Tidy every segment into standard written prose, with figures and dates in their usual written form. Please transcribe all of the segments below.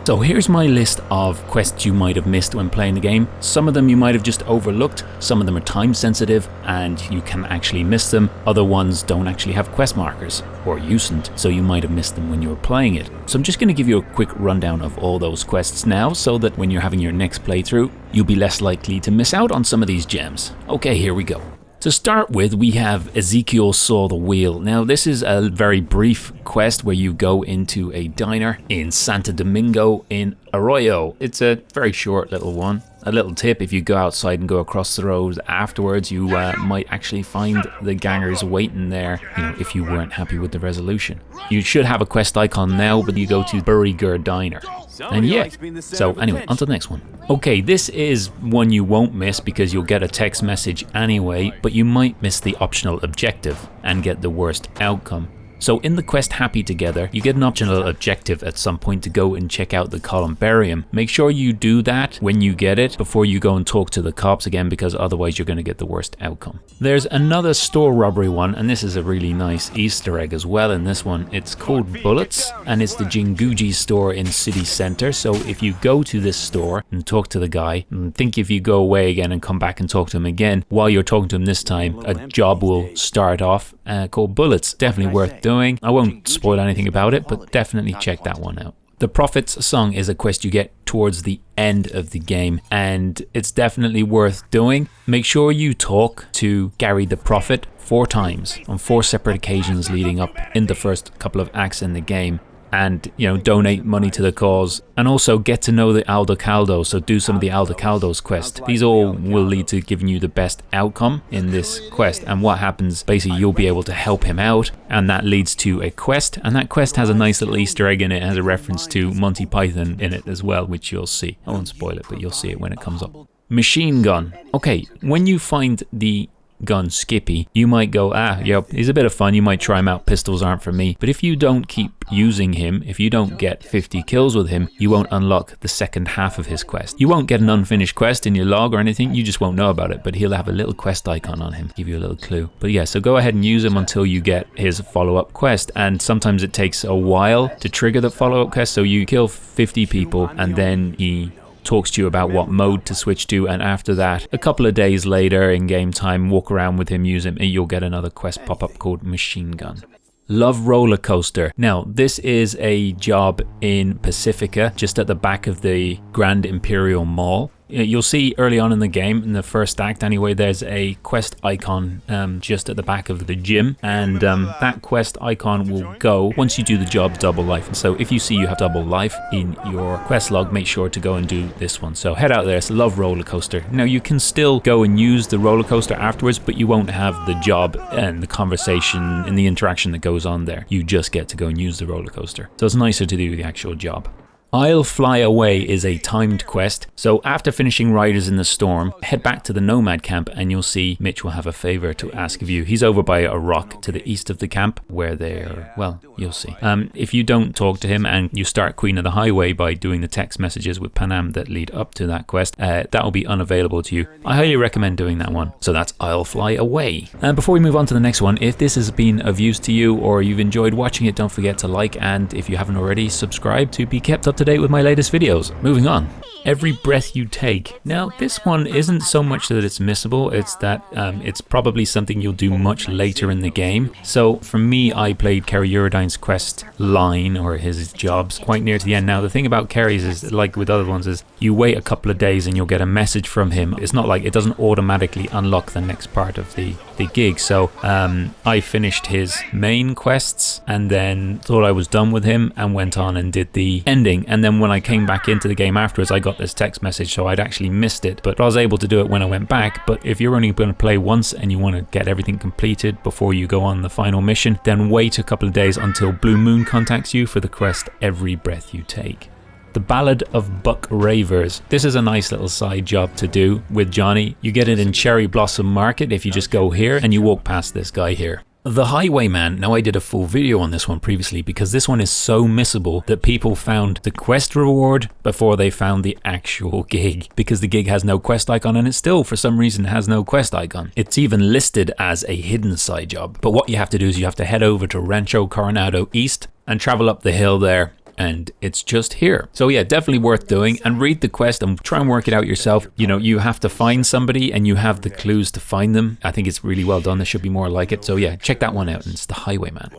So here's my list of quests you might have missed when playing the game. Some of them you might have just overlooked, some of them are time sensitive and you can actually miss them. Other ones don't actually have quest markers or usen't, so you might have missed them when you were playing it. So I'm just going to give you a quick rundown of all those quests now, so that when you're having your next playthrough, you'll be less likely to miss out on some of these gems. Okay, here we go. To start with, we have Ezekiel Saw The Wheel. Now, this is a very brief quest where you go into a diner in Santo Domingo in Arroyo. It's a very short little one. A little tip, if you go outside and go across the road afterwards, you might actually find the gangers waiting there, if you weren't happy with the resolution. You should have a quest icon now, but you go to Burger Diner. And yeah, so anyway, on to the next one. Okay, this is one you won't miss because you'll get a text message anyway, but you might miss the optional objective and get the worst outcome. So in the quest Happy Together, you get an optional objective at some point to go and check out the columbarium. Make sure you do that when you get it before you go and talk to the cops again, because otherwise you're going to get the worst outcome. There's another store robbery one, and this is a really nice Easter egg as well in this one. It's called Bullets, and it's the Jinguji store in City Center. So if you go to this store and talk to the guy, and think if you go away again and come back and talk to him again, while you're talking to him this time, a job will start off called Bullets. Definitely worth doing. I won't spoil anything about it, but definitely check that one out. The Prophet's Song is a quest you get towards the end of the game, and it's definitely worth doing. Make sure you talk to Gary the Prophet 4 times on 4 separate occasions leading up in the first couple of acts in the game. And, donate money to the cause, and also get to know the Aldecaldo, so do some of the Aldecaldo's quest. These all will lead to giving you the best outcome in this quest, and what happens, basically you'll be able to help him out, and that leads to a quest, and that quest has a nice little Easter egg in it. It has a reference to Monty Python in it as well, which you'll see. I won't spoil it, but you'll see it when it comes up. Machine gun. Okay, when you find the gun Skippy, you might go, yep, he's a bit of fun, you might try him out, pistols aren't for me. But if you don't keep using him, if you don't get 50 kills with him, you won't unlock the second half of his quest. You won't get an unfinished quest in your log or anything, you just won't know about it, but he'll have a little quest icon on him, give you a little clue. But yeah, so go ahead and use him until you get his follow-up quest, and sometimes it takes a while to trigger the follow-up quest, so you kill 50 people and then he talks to you about what mode to switch to, and after that, a couple of days later in game time, walk around with him, use him, and you'll get another quest pop up called Machine Gun. Love Roller Coaster. Now, this is a job in Pacifica, just at the back of the Grand Imperial Mall. You'll see early on in the game, in the first act anyway, there's a quest icon just at the back of the gym, and that quest icon will go once you do the job double life. And so if you see you have double life in your quest log, make sure to go and do this one. So head out there, it's Love Roller Coaster. Now you can still go and use the roller coaster afterwards, but you won't have the job and the conversation and the interaction that goes on there. You just get to go and use the roller coaster. So it's nicer to do the actual job. I'll Fly Away is a timed quest, so after finishing Riders in the Storm, head back to the Nomad camp and you'll see Mitch will have a favor to ask of you. He's over by a rock to the east of the camp where they're, well, you'll see. If you don't talk to him and you start Queen of the Highway by doing the text messages with Panam that lead up to that quest, that will be unavailable to you. I highly recommend doing that one. So that's I'll Fly Away. And before we move on to the next one, if this has been of use to you or you've enjoyed watching it, don't forget to like, and if you haven't already, subscribe to be kept up to date with my latest videos. Moving on. Every Breath You Take. Now, this one isn't so much that it's missable, it's that it's probably something you'll do much later in the game. So for me, I played Kerry Eurodyne's quest line, or his jobs, quite near to the end. Now, the thing about Kerry's is, like with other ones, is you wait a couple of days and you'll get a message from him. It's not like it doesn't automatically unlock the next part of the gig. So I finished his main quests and then thought I was done with him and went on and did the ending. And then when I came back into the game afterwards, I got this text message, so I'd actually missed it, but I was able to do it when I went back. But if you're only going to play once and you want to get everything completed before you go on the final mission, then wait a couple of days until Blue Moon contacts you for the quest Every Breath You Take. The Ballad of Buck Ravers. This is a nice little side job to do with Johnny. You get it in Cherry Blossom Market if you just go here and you walk past this guy here. The Highwayman. Now, I did a full video on this one previously because this one is so missable that people found the quest reward before they found the actual gig, because the gig has no quest icon and it still for some reason has no quest icon. It's even listed as a hidden side job. But what you have to do is you have to head over to Rancho Coronado East and travel up the hill there and it's just here. So yeah, definitely worth doing, and read the quest and try and work it out yourself. You know, you have to find somebody and you have the clues to find them. I think it's really well done. There should be more like it. So yeah, check that one out. And it's the Highwayman.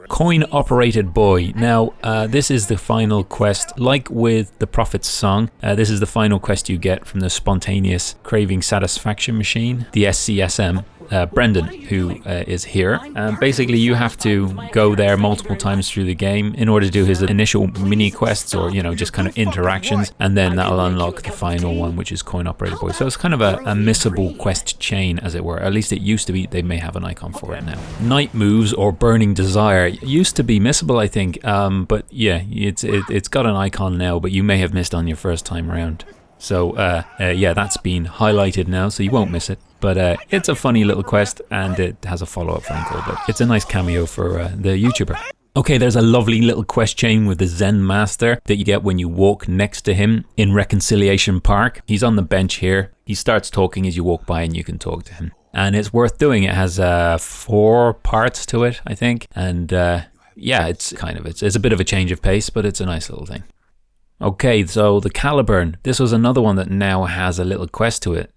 Coin Operated Boy. Now, this is the final quest. Like with the Prophet's Song, this is the final quest you get from the Spontaneous Craving Satisfaction Machine, the SCSM. Brendan, who is here. Basically, you have to go there multiple times through the game in order to do his initial mini quests, or, you know, just kind of interactions, and then that'll unlock the final one, which is Coin Operated Boy. So it's kind of a missable quest chain, as it were. At least it used to be. They may have an icon for it now. Night Moves or Burning Desire used to be missable, I think, but yeah, it's got an icon now, but you may have missed on your first time around. So yeah, that's been highlighted now, so you won't miss it. But it's a funny little quest, and it has a follow-up phone call, but it's a nice cameo for the YouTuber. Okay, there's a lovely little quest chain with the Zen Master that you get when you walk next to him in Reconciliation Park. He's on the bench here. He starts talking as you walk by, and you can talk to him. And it's worth doing. It has 4 parts to it, I think. And yeah, it's a bit of a change of pace, but it's a nice little thing. Okay, so the Caliburn. This was another one that now has a little quest to it.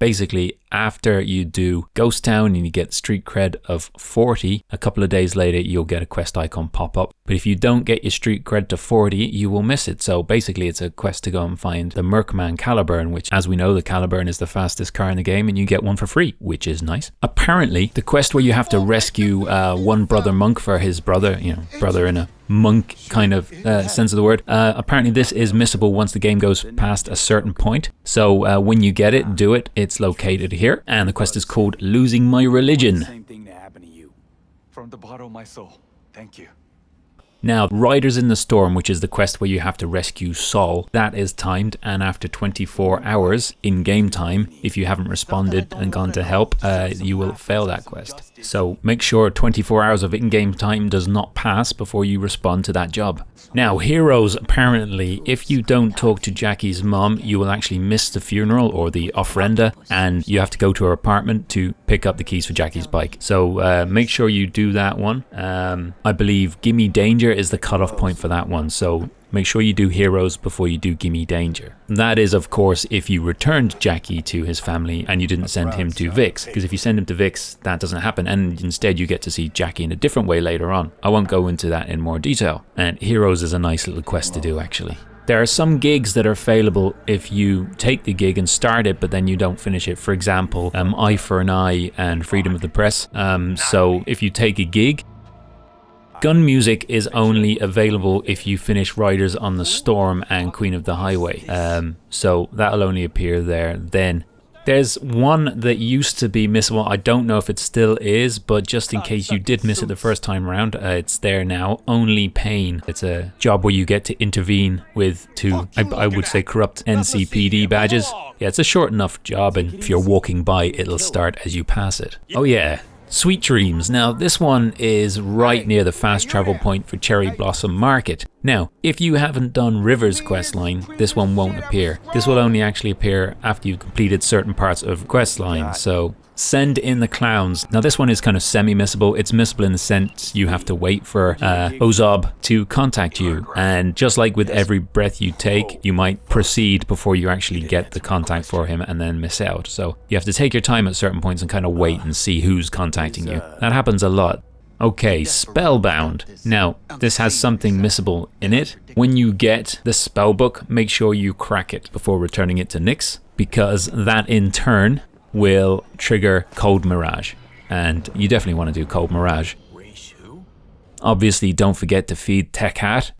Basically, after you do Ghost Town and you get street cred of 40, a couple of days later you'll get a quest icon pop up. But if you don't get your street cred to 40, you will miss it. So basically it's a quest to go and find the Murkman Caliburn, which, as we know, the Caliburn is the fastest car in the game, and you get one for free, which is nice. Apparently, the quest where you have to rescue one brother monk for his brother, you know, brother in a monk kind of sense of the word. Apparently this is missable once the game goes past a certain point. So when you get it, do it. It's located here, and the quest is called Losing My Religion. Same thing that happened to you. From the bottom of my soul, thank you. Now, Riders in the Storm, which is the quest where you have to rescue Saul, that is timed, and after 24 hours in game time, if you haven't responded and gone to help, you will fail that quest. So make sure 24 hours of in-game time does not pass before you respond to that job. Now, Heroes, apparently, if you don't talk to Jackie's mom, you will actually miss the funeral or the ofrenda, and you have to go to her apartment to pick up the keys for Jackie's bike. So make sure you do that one. I believe Gimme Danger is the cutoff point for that one, so make sure you do Heroes before you do Gimme Danger. That is, of course, if you returned Jackie to his family and you didn't send him to Vix, because if you send him to Vix, that doesn't happen, and instead you get to see Jackie in a different way later on. I won't go into that in more detail, and Heroes is a nice little quest to do, actually. There are some gigs that are failable if you take the gig and start it, but then you don't finish it. For example, Eye for an Eye and Freedom of the Press. So if you take a gig, gun music is only available if you finish Riders on the Storm and Queen of the Highway. So that'll only appear there then. There's one that used to be missable. I don't know if it still is, but just in case you did miss it the first time around, it's there now. Only Pain. It's a job where you get to intervene with two, I would say, corrupt NCPD badges. Yeah, it's a short enough job, and if you're walking by, it'll start as you pass it. Oh yeah. Sweet Dreams. Now, this one is right near the fast travel point for Cherry Blossom Market. Now, if you haven't done Rivers questline, this one won't appear. This will only actually appear after you've completed certain parts of questline. So, Send in the Clowns. Now, this one is kind of semi-missable. It's missable in the sense you have to wait for Ozob to contact you. And just like with every breath you take, you might proceed before you actually get the contact for him and then miss out. So you have to take your time at certain points and kind of wait and see who's contacting you. That happens a lot. Okay, Spellbound. Now, this has something missable in it. When you get the spellbook, make sure you crack it before returning it to Nyx, because that in turn will trigger Kold Mirage, and you definitely want to do Kold Mirage. Obviously, don't forget to feed Teh Cat.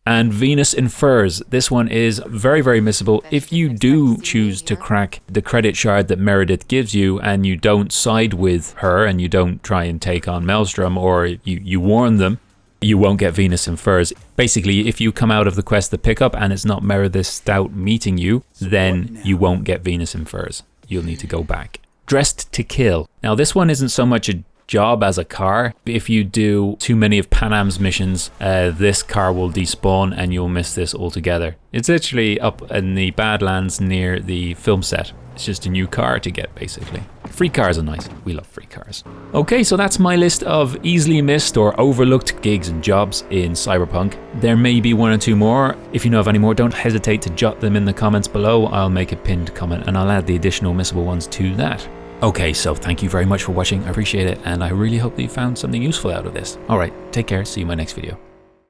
And Venus in Furs. This one is very, very missable. If you do choose to crack the credit shard that Meredith gives you, and you don't side with her, and you don't try and take on Maelstrom, or you warn them, you won't get Venus in Furs. Basically, if you come out of the quest to pick up and it's not Meredith Stout meeting you, then you won't get Venus in Furs. You'll need to go back. Dressed to Kill. Now, this one isn't so much a job as a car. If you do too many of Panam's missions, this car will despawn and you'll miss this altogether. It's literally up in the Badlands near the film set. It's just a new car to get, basically. Free cars are nice. We love free cars. Okay, so that's my list of easily missed or overlooked gigs and jobs in Cyberpunk. There may be one or two more. If you know of any more, don't hesitate to jot them in the comments below. I'll make a pinned comment and I'll add the additional missable ones to that. Okay, so thank you very much for watching. I appreciate it, and I really hope that you found something useful out of this. Alright, take care. See you in my next video.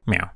Meow.